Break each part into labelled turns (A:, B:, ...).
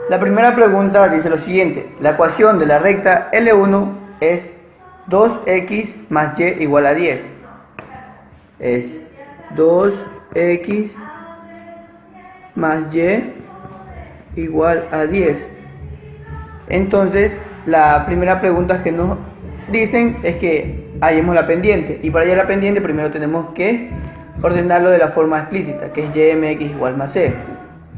A: La primera pregunta dice lo siguiente: la ecuación de la recta L1 es 2x más y igual a 10. Es 2x más y igual a 10. Entonces, la primera pregunta que nos dicen es que hallemos la pendiente. Y para hallar la pendiente primero tenemos que ordenarlo de la forma explícita, que es y mx igual más c.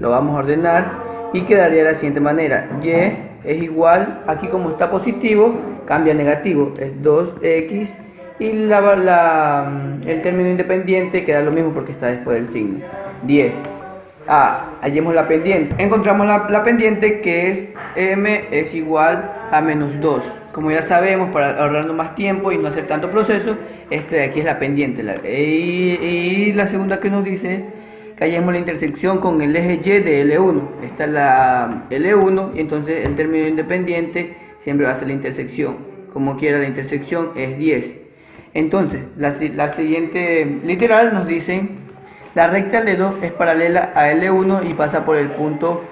A: Lo vamos a ordenar y quedaría de la siguiente manera: y es igual, aquí como está positivo, cambia a negativo, es 2x, y el término independiente queda lo mismo porque está después del signo, 10. Hallemos la pendiente. Encontramos la pendiente, que es m es igual a menos 2. Como ya sabemos, para ahorrarnos más tiempo y no hacer tanto proceso, este de aquí es la pendiente. Y la segunda que nos dice que hallemos la intersección con el eje y de L1. Esta es la L1, y entonces el término independiente siempre va a ser la intersección. Como quiera, la intersección es 10. Entonces, la siguiente literal nos dice: la recta L2 es paralela a L1 y pasa por el punto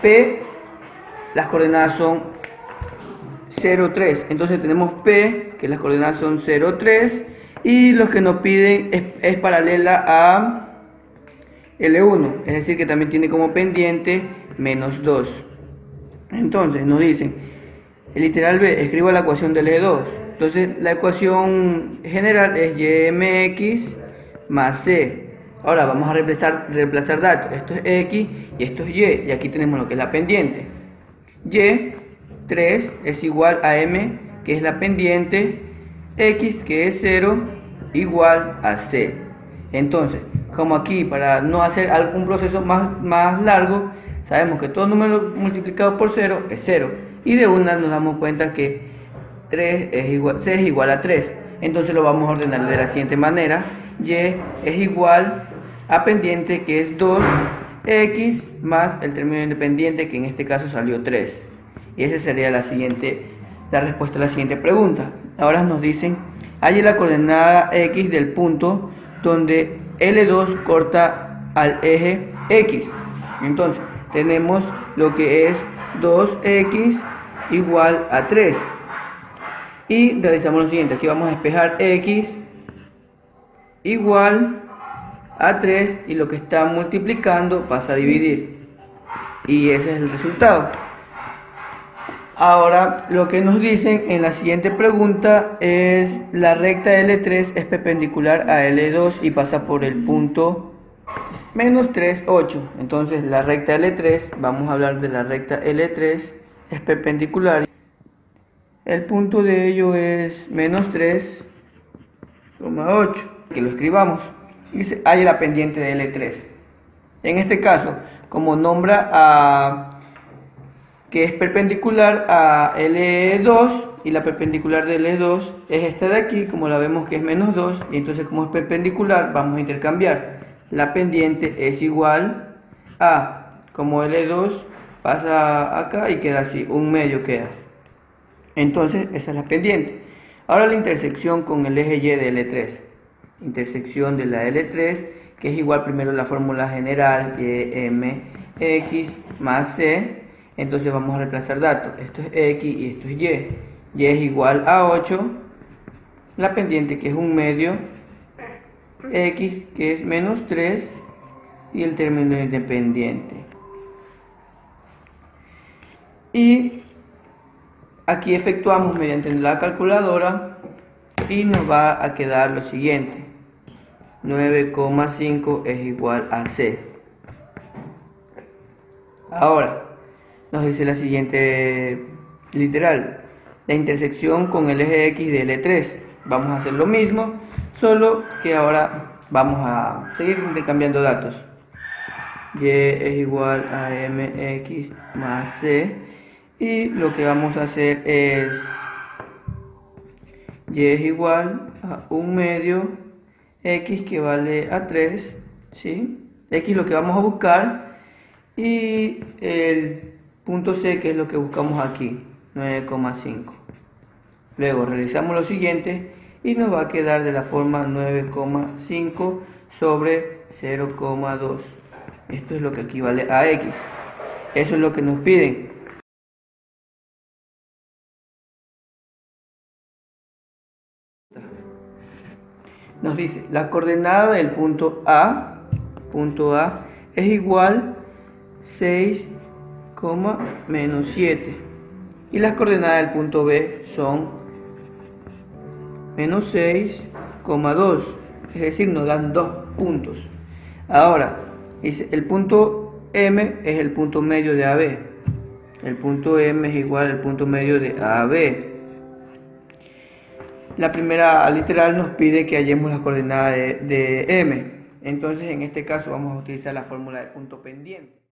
A: P. Las coordenadas son 0, 3. Entonces tenemos P, que las coordenadas son 0, 3, y lo que nos piden es paralela a L1, es decir que también tiene como pendiente menos 2. Entonces nos dicen, el literal B, escribo la ecuación del eje 2. Entonces la ecuación general es y mx más c. Ahora vamos a reemplazar datos. Esto es x y esto es y aquí tenemos lo que es la pendiente. Y 3 es igual a m, que es la pendiente, x, que es 0, igual a c. Entonces, como aquí, para no hacer algún proceso más largo, sabemos que todo número multiplicado por 0 es 0, y de una nos damos cuenta que c es igual a 3. Entonces lo vamos a ordenar de la siguiente manera: y es igual a pendiente, que es 2x, más el término independiente, que en este caso salió 3. Y esa sería la respuesta a la siguiente pregunta. Ahora nos dicen: halle la coordenada x del punto donde L2 corta al eje x. Entonces tenemos lo que es 2x igual a 3. Y realizamos lo siguiente: aquí vamos a despejar x igual a 3, y lo que está multiplicando pasa a dividir, y ese es el resultado. Ahora lo que nos dicen en la siguiente pregunta es: la recta L3 es perpendicular a L2 y pasa por el punto menos 3, 8. Entonces la recta L3, vamos a hablar de la recta L3, es perpendicular. El punto de ello es menos 3,8. Que lo escribamos. Dice: hay la pendiente de L3. En este caso, como nombra que es perpendicular a L2, y la perpendicular de L2 es esta de aquí, como la vemos que es menos 2, y entonces como es perpendicular vamos a intercambiar. La pendiente es igual a, como L2 pasa acá y queda así, un medio queda. Entonces esa es la pendiente. Ahora la intersección con el eje y de L3. Intersección de la L3, que es igual primero la fórmula general, y mx más c. Entonces vamos a reemplazar datos. Esto es x y esto es y. Y es igual a 8. La pendiente, que es un medio, x, que es menos 3, y el término independiente. Y aquí efectuamos mediante la calculadora y nos va a quedar lo siguiente: 9,5 es igual a c. Ahora nos dice la siguiente literal: la intersección con el eje x de L3. Vamos a hacer lo mismo, solo que ahora vamos a seguir intercambiando datos. Y es igual a mx más c, y lo que vamos a hacer es y es igual a un medio, x, que vale a 3, ¿sí? X lo que vamos a buscar, y el punto C, que es lo que buscamos aquí, 9,5. Luego realizamos lo siguiente y nos va a quedar de la forma 9,5 sobre 0,2. Esto es lo que equivale a x. Eso es lo que nos piden. Nos dice, la coordenada del punto A es igual 6, menos 7. Y las coordenadas del punto B son menos 6,2. Es decir, nos dan 2 puntos. Ahora, dice, el punto M es el punto medio de AB. El punto M es igual al punto medio de AB. La primera literal nos pide que hallemos la coordenada de M. Entonces, en este caso vamos a utilizar la fórmula de punto pendiente.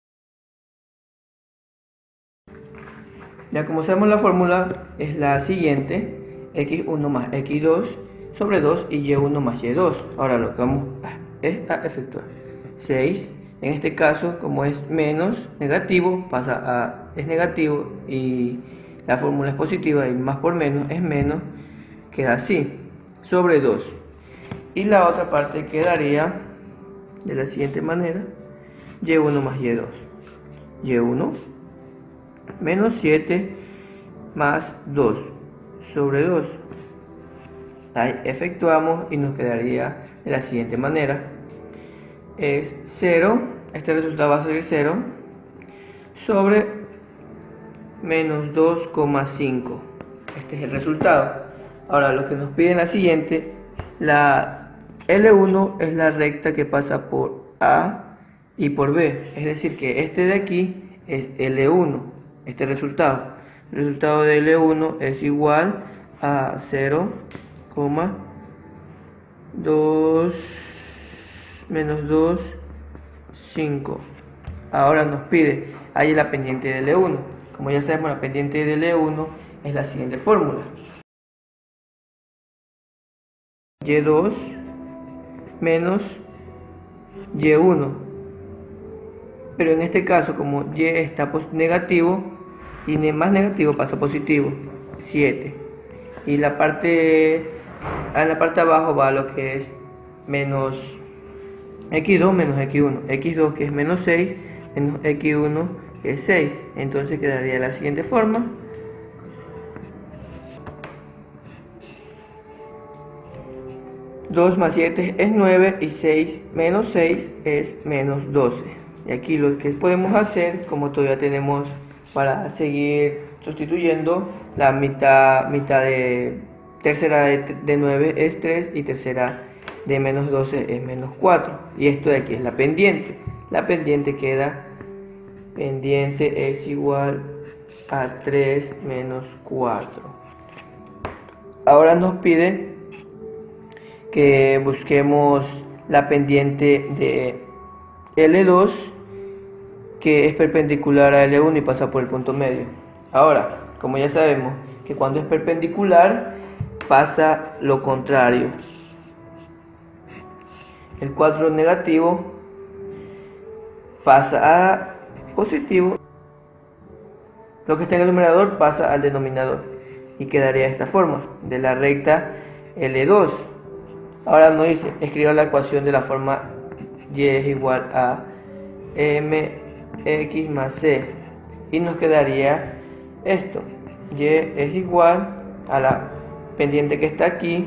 A: Ya como sabemos, la fórmula es la siguiente: x1 más x2 sobre 2 y y1 más y2. Ahora lo que vamos es a efectuar 6. En este caso, como es menos negativo, pasa a es negativo y la fórmula es positiva y más por menos es menos, queda así, sobre 2. Y la otra parte quedaría de la siguiente manera: y1 más y2. y1 menos 7 más 2 sobre 2. Ahí efectuamos y nos quedaría de la siguiente manera: es 0, este resultado va a salir 0, sobre menos 2,5. Este es el resultado. Ahora lo que nos pide en la siguiente, la L1 es la recta que pasa por A y por B. Es decir, que este de aquí es L1, este resultado. El resultado de L1 es igual a 0,2 menos 2, 5. Ahora nos pide hallar la pendiente de L1. Como ya sabemos, la pendiente de L1 es la siguiente fórmula: y2 menos y1. Pero en este caso, como y está negativo y más negativo pasa a positivo, 7. Y en la parte de abajo va lo que es menos x2 menos x1. x2 que es menos 6 menos x1 que es 6. Entonces quedaría de la siguiente forma: 2 más 7 es 9 y 6 menos 6 es menos 12. Y aquí lo que podemos hacer, como todavía tenemos para seguir sustituyendo, la mitad de tercera de 9 es 3 y tercera de menos 12 es menos 4. Y esto de aquí es la pendiente. La pendiente queda, pendiente es igual a 3 menos 4. Ahora nos pide que busquemos la pendiente de L2, que es perpendicular a L1 y pasa por el punto medio. Ahora, como ya sabemos que cuando es perpendicular pasa lo contrario. El 4 negativo pasa a positivo. Lo que está en el numerador pasa al denominador y quedaría de esta forma, de la recta L2. Ahora nos dice, escriba la ecuación de la forma y es igual a mx más c, y nos quedaría esto: y es igual a la pendiente que está aquí,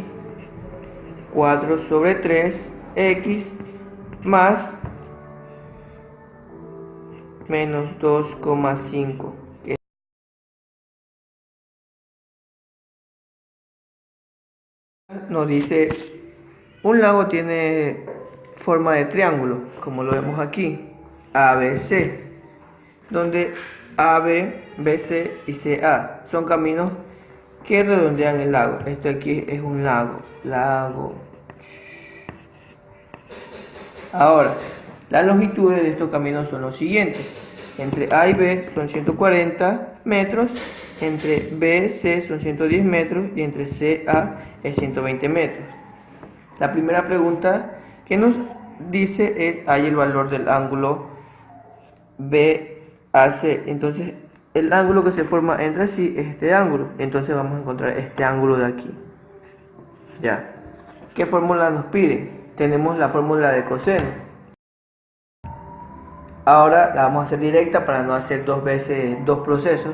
A: 4 sobre 3x más menos 2,5. Nos dice, un lago tiene forma de triángulo, como lo vemos aquí, ABC, donde AB, BC y CA son caminos que redondean el lago. Esto aquí es un lago. Ahora, las longitudes de estos caminos son los siguientes: entre A y B son 140 metros, entre B y C son 110 metros y entre C y A es 120 metros. La primera pregunta que nos dice es: hay el valor del ángulo BAC. Entonces el ángulo que se forma entre sí es este ángulo. Entonces vamos a encontrar este ángulo de aquí. Ya. ¿Qué fórmula nos pide? Tenemos la fórmula de coseno. Ahora la vamos a hacer directa para no hacer dos veces dos procesos.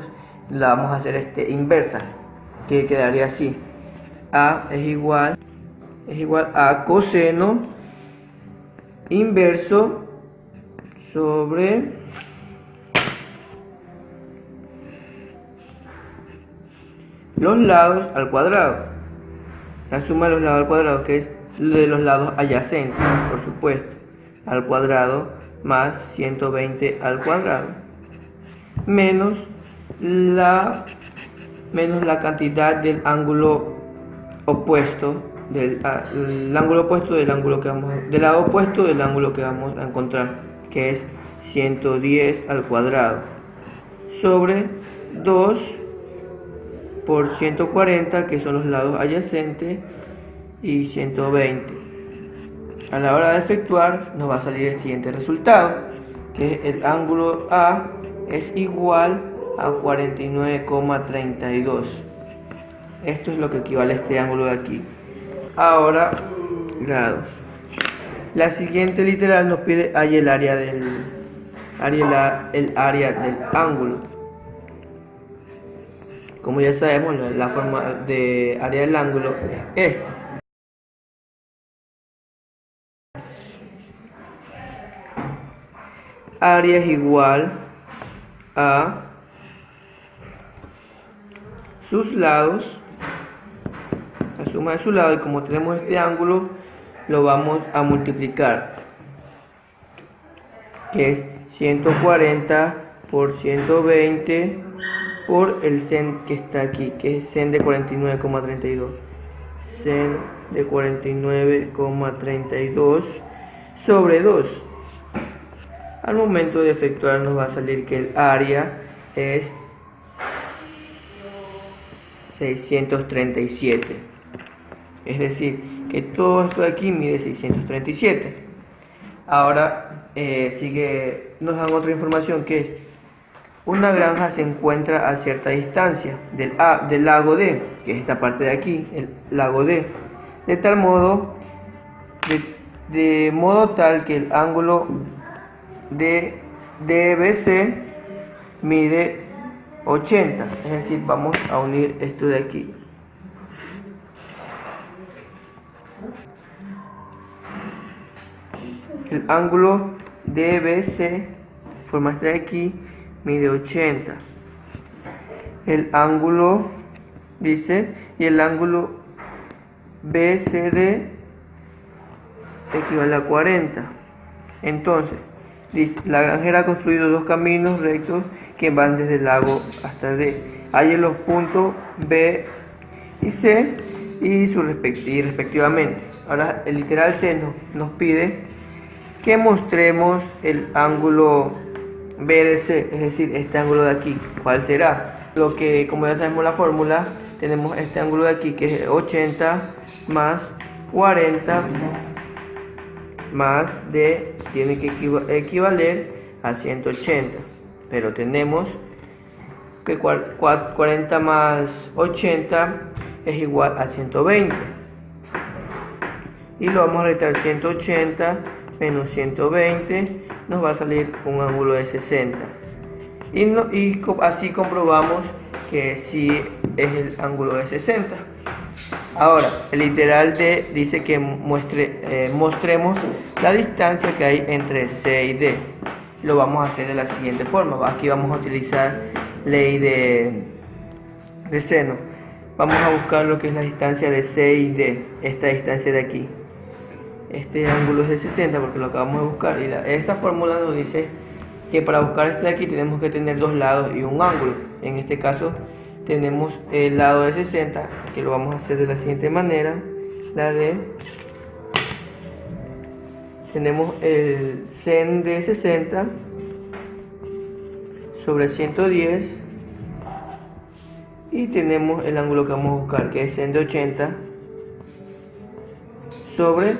A: La vamos a hacer inversa, que quedaría así: A es igual a coseno inverso sobre los lados al cuadrado. La suma de los lados al cuadrado, que es de los lados adyacentes, por supuesto, al cuadrado, más 120 al cuadrado, menos la cantidad del ángulo opuesto, del lado opuesto del ángulo que vamos a encontrar, que es 110 al cuadrado, sobre 2 por 140, que son los lados adyacentes, y 120. A la hora de efectuar nos va a salir el siguiente resultado, que el ángulo A es igual a 49,32. Esto es lo que equivale a este ángulo de aquí. Ahora, grados. La siguiente literal nos pide hallar el área del ángulo. Como ya sabemos, la forma de área del ángulo es esta. Área es igual a sus lados, la suma de sus lados, y como tenemos este ángulo, lo vamos a multiplicar, que es 140 por 120 por el sen que está aquí, que es sen de 49,32. Sen de 49,32 sobre 2. Al momento de efectuar nos va a salir que el área es 637. Es decir, que todo esto de aquí mide 637. Ahora nos dan otra información, que es: una granja se encuentra a cierta distancia del lago D, que es esta parte de aquí, el lago D, de tal modo, de modo tal que el ángulo de DBC mide 80, es decir, vamos a unir esto de aquí. El ángulo DBC, forma este de aquí, mide 80. El ángulo, dice, y el ángulo BCD equivale a 40. Entonces, dice: la granjera ha construido dos caminos rectos que van desde el lago hasta D. Hay los puntos B y C y respectivamente. Ahora el literal C nos pide que mostremos el ángulo BDC, es decir, este ángulo de aquí. ¿Cuál será? Lo que, como ya sabemos la fórmula, tenemos este ángulo de aquí, que es 80 más 40 más D, tiene que equivaler a 180, pero tenemos que 40 más 80 es igual a 120, y lo vamos a restar. 180 menos 120 nos va a salir un ángulo de 60, y así comprobamos que sí es el ángulo de 60. Ahora, el literal D dice que mostremos la distancia que hay entre C y D. Lo vamos a hacer de la siguiente forma. Aquí vamos a utilizar ley de seno. Vamos a buscar lo que es la distancia de C y D, esta distancia de aquí. Este ángulo es de 60 porque lo acabamos de buscar, y esta fórmula nos dice que para buscar este de aquí tenemos que tener dos lados y un ángulo. En este caso tenemos el lado de 60, que lo vamos a hacer de la siguiente manera. Tenemos el sen de 60 sobre 110, y tenemos el ángulo que vamos a buscar, que es sen de 80 sobre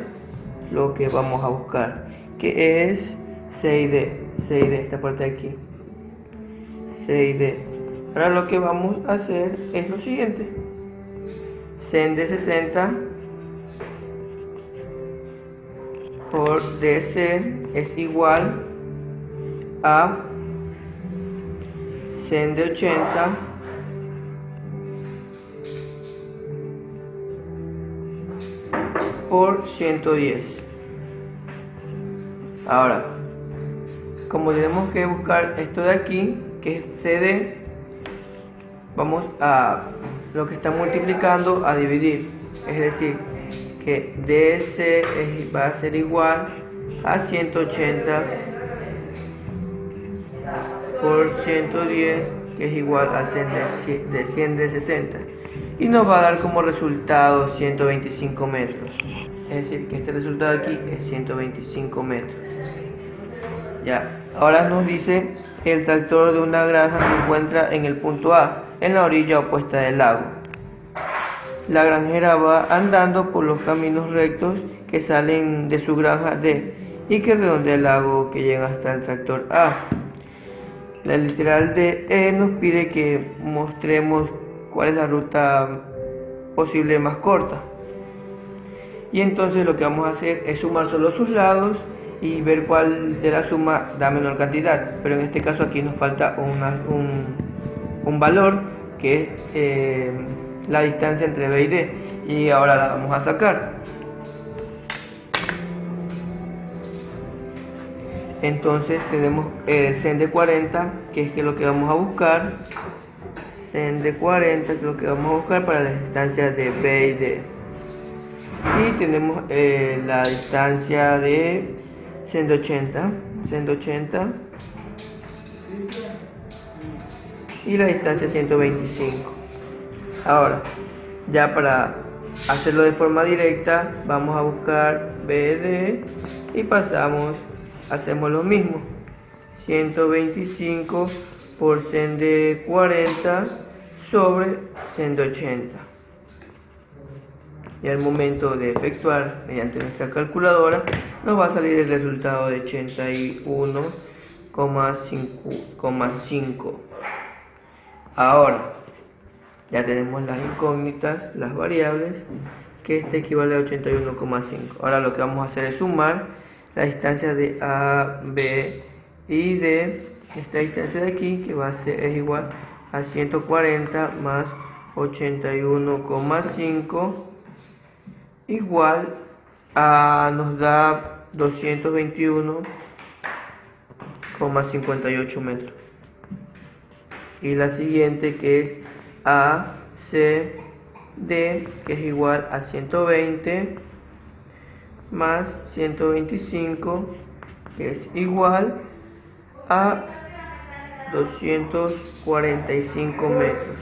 A: lo que vamos a buscar, que es 6D, esta parte de aquí, 6D. Ahora lo que vamos a hacer es lo siguiente: sen de 60 por DC es igual a sen de 80 por 110. Ahora, como tenemos que buscar esto de aquí, que es CD, vamos a lo que está multiplicando a dividir, es decir, que DC va a ser igual a 180 por 110, que es igual a 100 de 60, y nos va a dar como resultado 125 metros. Es decir, que este resultado aquí es 125 metros. Ya, ahora nos dice que el tractor de una granja se encuentra en el punto A, en la orilla opuesta del lago. La granjera va andando por los caminos rectos que salen de su granja D y que redondea el lago que llega hasta el tractor A. La literal de E nos pide que mostremos cuál es la ruta posible más corta. Y entonces lo que vamos a hacer es sumar solo sus lados y ver cuál de la suma da menor cantidad. Pero en este caso aquí nos falta un valor que es la distancia entre B y D. Y ahora la vamos a sacar. Entonces tenemos el sen de 40, que es lo que vamos a buscar. Sen de 40, que es lo que vamos a buscar para la distancia de B y D. Y tenemos la distancia de sen de 80, y la distancia 125. Ahora, ya para hacerlo de forma directa, vamos a buscar BD y hacemos lo mismo. 125 por sen de 40 sobre sen de 80. Y al momento de efectuar mediante nuestra calculadora, nos va a salir el resultado de 81,5. Ahora, ya tenemos las incógnitas, las variables, que este equivale a 81,5. Ahora lo que vamos a hacer es sumar la distancia de A, B y D. Esta distancia de aquí, que es igual a 140 más 81,5, igual a, nos da 221,58 metros. Y la siguiente, que es ACD, que es igual a 120 más 125, que es igual a 245 metros.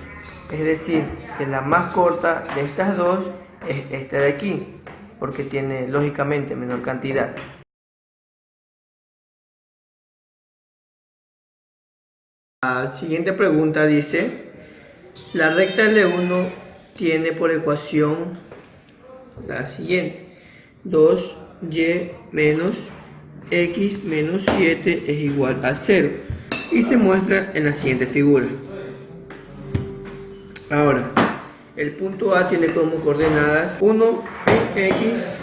A: Es decir, que la más corta de estas dos es esta de aquí, porque tiene lógicamente menor cantidad. La siguiente pregunta dice: la recta L1 tiene por ecuación la siguiente: 2y menos x menos 7 es igual a 0, y se muestra en la siguiente figura. Ahora, el punto A tiene como coordenadas 1 en X,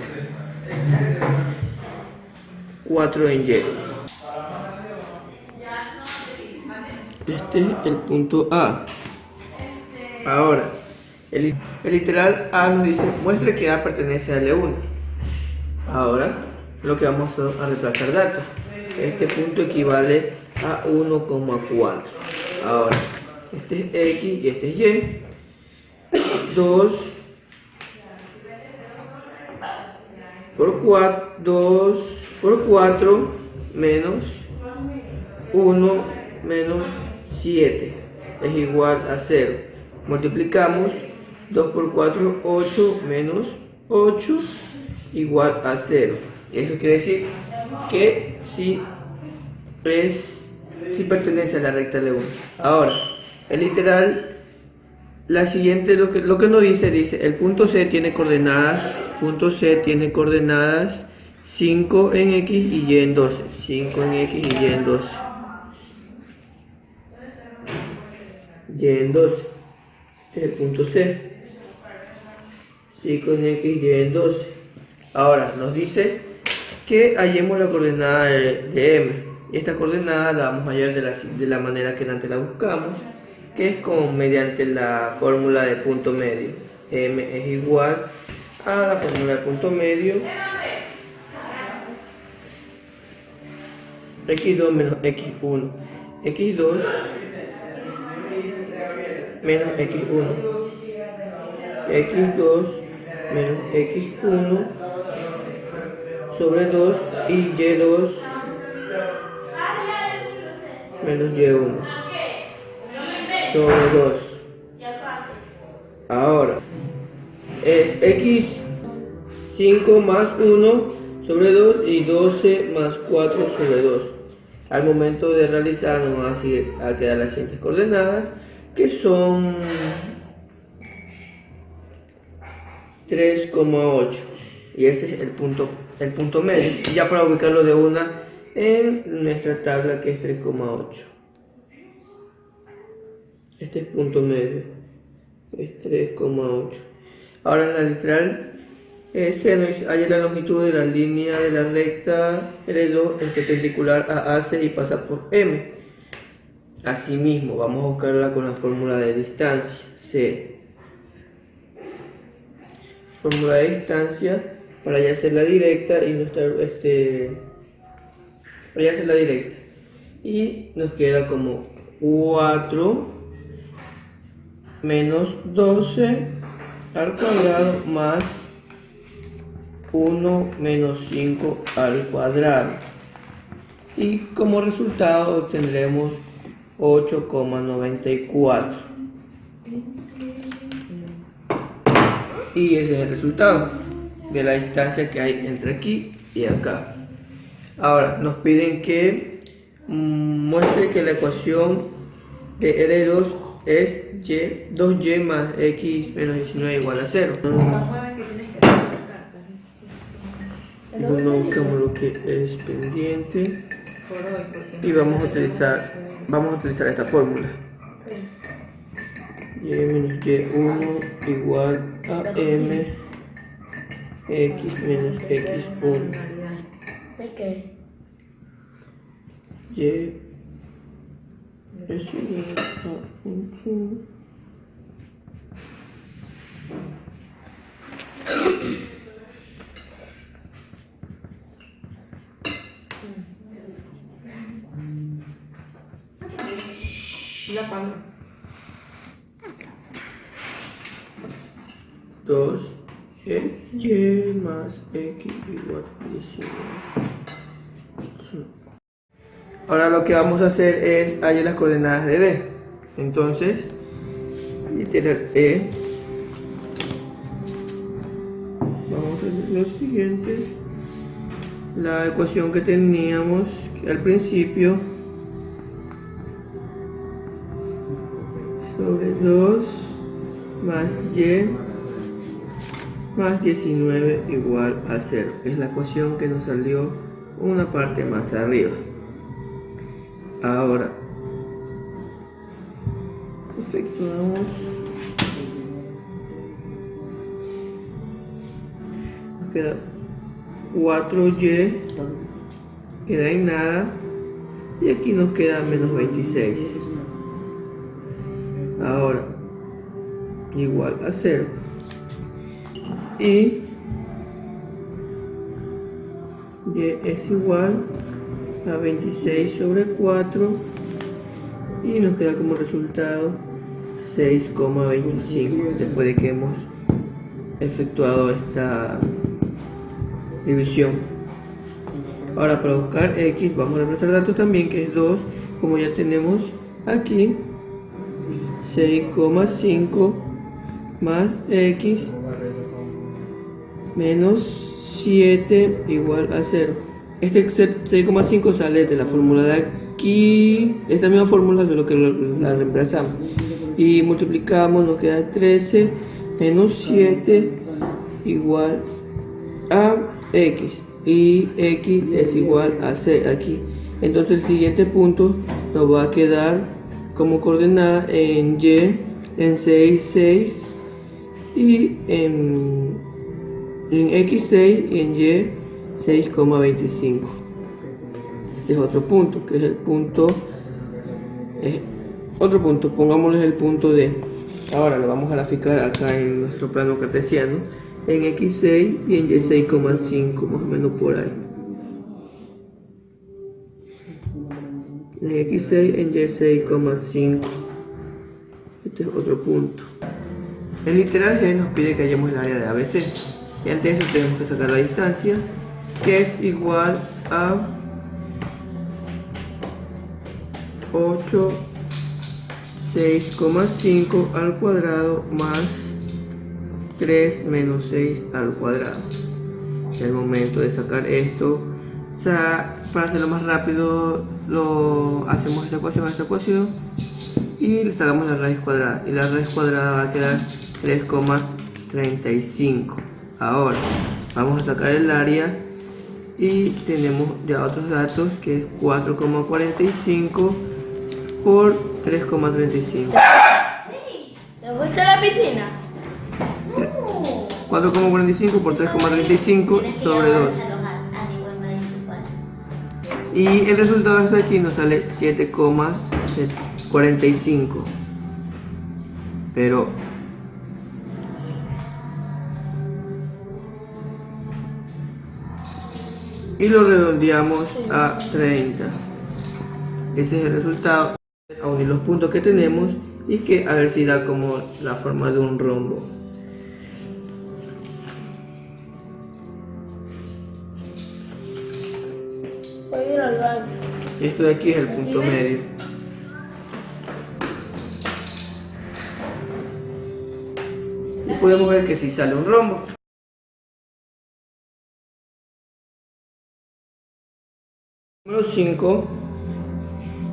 A: 4 en Y. Este es el punto A. Ahora, el literal A nos dice: muestre que A pertenece a L1. Ahora, lo que vamos a reemplazar datos. Este punto equivale a 1,4. Ahora, este es X y este es Y. 2 por 4 menos 1 menos 7 es igual a 0. Multiplicamos 2 por 4, 8 menos 8 igual a 0. Eso quiere decir que sí pertenece a la recta L1. Ahora, el literal, la siguiente, lo que nos dice, el punto C tiene coordenadas 5 en X y Y en 12. 5 en X y Y en 12. Y en 12. Este es el punto C. 5 en X y Y en 12. Ahora nos dice que hallemos la coordenada de M. Y esta coordenada la vamos a hallar de la manera que antes la buscamos, que es mediante la fórmula de punto medio. M es igual a la fórmula de punto medio, x2 menos x1, x2 menos x1, x2 menos x1 sobre 2 y y2 menos y1 sobre 2. Ahora es x5 más 1 sobre 2 y 12 más 4 sobre 2. Al momento de realizar nos van a quedar las siguientes coordenadas, que son 3,8, y ese es el punto medio. Ya para ubicarlo de una en nuestra tabla, que es 3,8. Este es punto medio, es 3,8. Ahora en la literal se nos halla la longitud de la línea de la recta L2 es perpendicular a AC y pasa por M. Asimismo, vamos a buscarla con la fórmula de distancia, C. Fórmula de distancia para ya hacer la directa y no estar para ya hacer la directa. Y nos queda como 4 menos 12 al cuadrado más 1 menos 5 al cuadrado. Y como resultado obtendremos 8,94. Y ese es el resultado de la distancia que hay entre aquí y acá. Ahora nos piden que muestre que la ecuación de L2 es 2y más x menos 19 igual a 0. Buscamos lo que es pendiente y vamos a utilizar esta fórmula. Y menos y1 igual a m x menos x1. Y es igual a 2 y más x igual a 19. Ahora lo que vamos a hacer es hallar las coordenadas de D. Entonces, literal E, vamos a hacer lo siguiente. La ecuación que teníamos al principio sobre 2 más y más 19 igual a 0. Es la ecuación que nos salió una parte más arriba. Ahora efectuamos, nos queda 4y, queda en nada, y aquí nos queda menos 26. Ahora igual a 0, y es igual a 26 sobre 4, y nos queda como resultado 6,25 después de que hemos efectuado esta división. Ahora para buscar x vamos a reemplazar datos también, que es 2, como ya tenemos aquí, 6,5 más x menos 7 igual a 0. Este 6,5 sale de la fórmula de aquí, esta misma fórmula, solo que la reemplazamos y multiplicamos, nos queda 13 menos 7 igual a x, y x es igual a 6 aquí. Entonces el siguiente punto nos va a quedar como coordenada en y, en 6, 6, y en x6 y en y 6,25. este es otro punto, que es el punto, otro punto, pongámosle el punto D. Ahora lo vamos a graficar acá en nuestro plano cartesiano, en X6 y en Y6,5, más o menos por ahí. En X6, en Y6,5. Este es otro punto. El literal G nos pide que hallemos el área de ABC. Y antes de eso tenemos que sacar la distancia, que es igual a 8, 6,5 al cuadrado más 3 menos 6 al cuadrado. Y al momento de sacar esto, o sea, para hacerlo más rápido, lo hacemos esta ecuación y le sacamos la raíz cuadrada. Y la raíz cuadrada va a quedar 3,35. Ahora vamos a sacar el área y tenemos ya otros datos, que es 4,45 por 3,35.
B: ¿Te fuiste a la piscina?
A: 4,45 por 3,35 sobre 2. Y el resultado de esto de aquí nos sale 7,45. Pero y lo redondeamos a 30. Ese es el resultado. A unir los puntos que tenemos y que a ver si da como la forma de un rombo.
B: Voy a ir al baño.
A: Esto de aquí es el punto medio. Y podemos ver que si sale un rombo. Número 5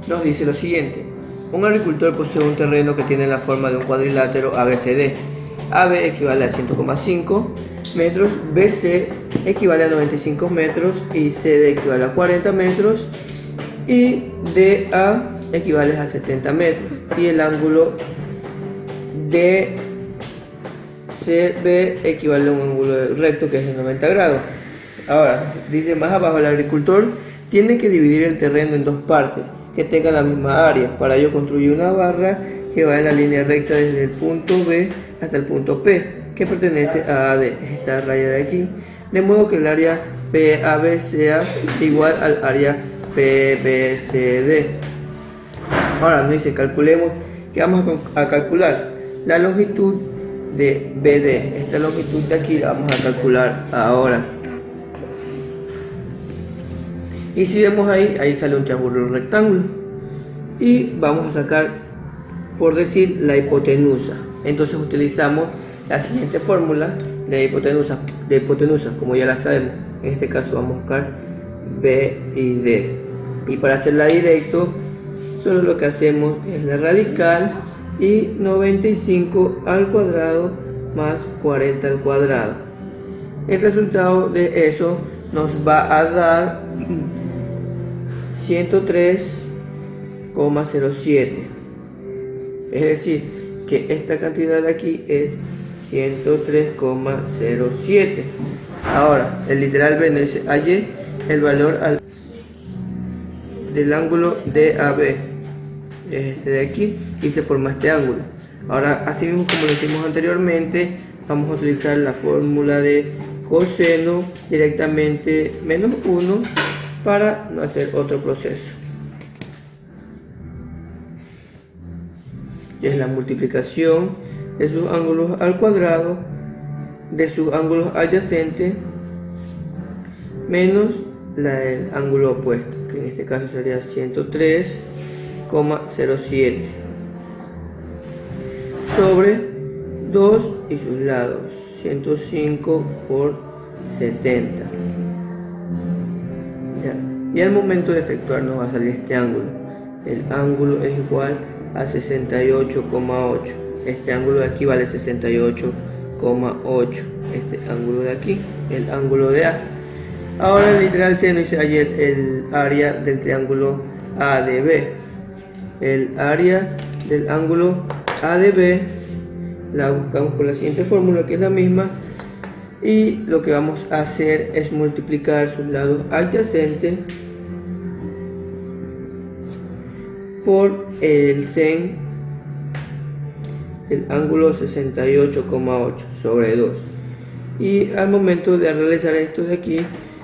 A: nos dice lo siguiente: un agricultor posee un terreno que tiene la forma de un cuadrilátero ABCD. AB equivale a 100,5 metros, BC equivale a 95 metros y CD equivale a 40 metros y DA equivale a 70 metros y el ángulo DCB equivale a un ángulo recto que es de 90 grados. Ahora, dice más abajo, el agricultor tiene que dividir el terreno en dos partes que tengan la misma área. Para ello construye una barra que va en la línea recta desde el punto B hasta el punto P, que pertenece a AD, esta raya de aquí, de modo que el área PAB sea igual al área PBCD. Ahora nos dice, calculemos, que vamos a calcular la longitud de BD. Esta longitud de aquí la vamos a calcular ahora. Y si vemos ahí sale un triángulo rectángulo. Y vamos a sacar, por decir, la hipotenusa. Entonces utilizamos la siguiente fórmula de hipotenusa, como ya la sabemos. En este caso vamos a buscar B y D. Y para hacerla directo, solo lo que hacemos es la radical y 95 al cuadrado más 40 al cuadrado. El resultado de eso nos va a dar 103,07. Es decir, que esta cantidad de aquí es 103,07. Ahora, el literal B dice, halle el valor del ángulo DAB, este de aquí, y se forma este ángulo. Ahora, así mismo como lo hicimos anteriormente, vamos a utilizar la fórmula de coseno directamente menos 1 para no hacer otro proceso. Y es la multiplicación de sus ángulos al cuadrado de sus ángulos adyacentes menos el ángulo opuesto, que en este caso sería 103,07 sobre 2 y sus lados, 105 por 70. Ya. Y al momento de efectuar nos va a salir este ángulo. El ángulo es igual a 68,8. Este ángulo de aquí vale 68,8. Este ángulo de aquí, el ángulo de A. Ahora el literal C nos dice ayer el área del triángulo ADB. El área del ángulo ADB la buscamos por la siguiente fórmula, que es la misma, y lo que vamos a hacer es multiplicar sus lados adyacentes por el sen del ángulo 68,8 sobre 2. Y al momento de realizar esto de aquí,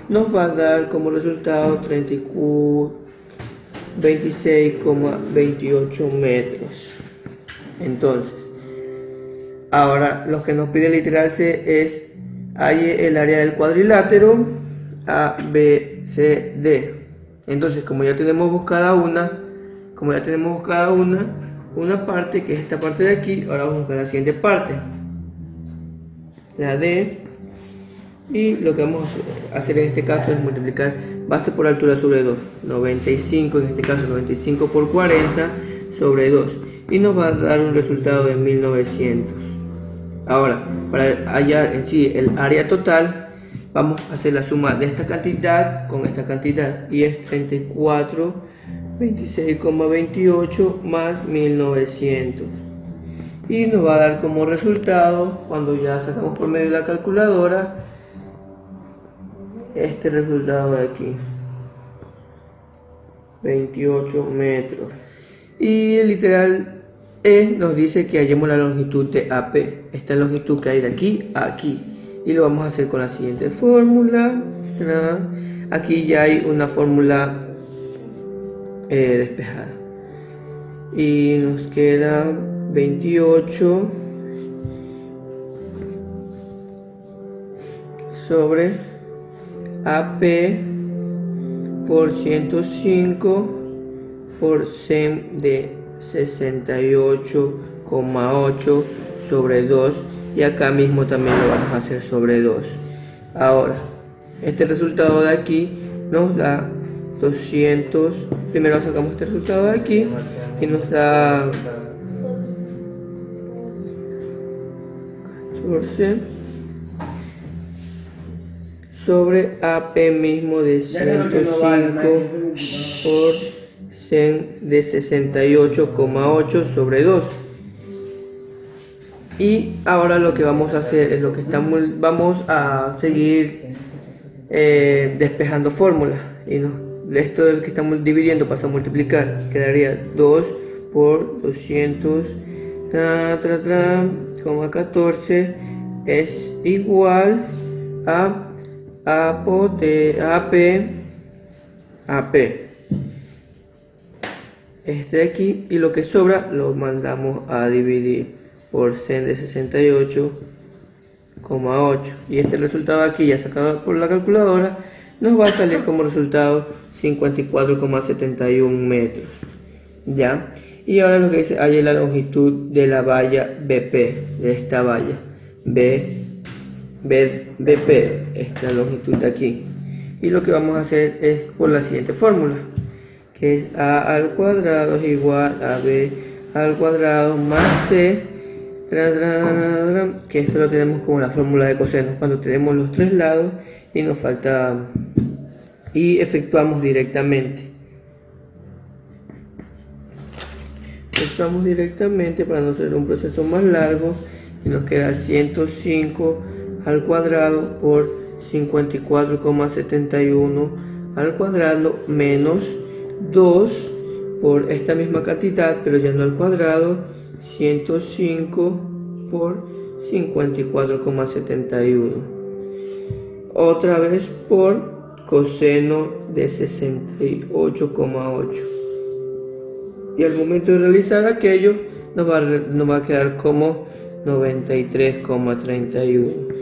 A: nos va a dar como resultado 26,28 metros. Entonces, ahora lo que nos pide literal C es halle el área del cuadrilátero ABCD. Entonces, como ya tenemos buscada una parte, que es esta parte de aquí, ahora vamos a buscar la siguiente parte, la D. Y lo que vamos a hacer en este caso es multiplicar base por altura sobre 2, 95, en este caso 95 por 40 sobre 2, y nos va a dar un resultado de 1900. Ahora, para hallar en sí el área total, vamos a hacer la suma de esta cantidad con esta cantidad, y es 26,28 más 1900. Y nos va a dar como resultado, cuando ya sacamos por medio de la calculadora, este resultado de aquí, 28 metros. Y el literal E nos dice que hallemos la longitud de AP, esta longitud que hay de aquí a aquí, y lo vamos a hacer con la siguiente fórmula. Aquí ya hay una fórmula despejada, y nos queda 28 sobre AP por 105 por sen de 68,8 sobre 2, y acá mismo también lo vamos a hacer sobre 2. Ahora, este resultado de aquí nos da 200. Primero sacamos este resultado de aquí y nos da 14 sobre AP mismo de 105 por sen de 68,8 sobre 2. Y ahora lo que vamos a hacer es vamos a seguir despejando fórmulas, y esto del que estamos dividiendo pasa a multiplicar, quedaría 2 por 200 como 14 es igual a AP, este de aquí, y lo que sobra lo mandamos a dividir por sen de 68,8, y este resultado aquí, ya sacado por la calculadora, nos va a salir como resultado 54,71 metros. Ya, y ahora lo que dice, hay la longitud de la valla BP, de esta valla BP, esta longitud de aquí, y lo que vamos a hacer es por la siguiente fórmula, que es A al cuadrado es igual a B al cuadrado más C, que esto lo tenemos como la fórmula de coseno, cuando tenemos los tres lados y nos falta, y efectuamos directamente para no hacer un proceso más largo, y nos queda 105 al cuadrado por 54,71 al cuadrado menos 2 por esta misma cantidad, pero ya no al cuadrado, 105 por 54,71, otra vez por coseno de 68,8, y al momento de realizar aquello nos va a quedar como 93,31.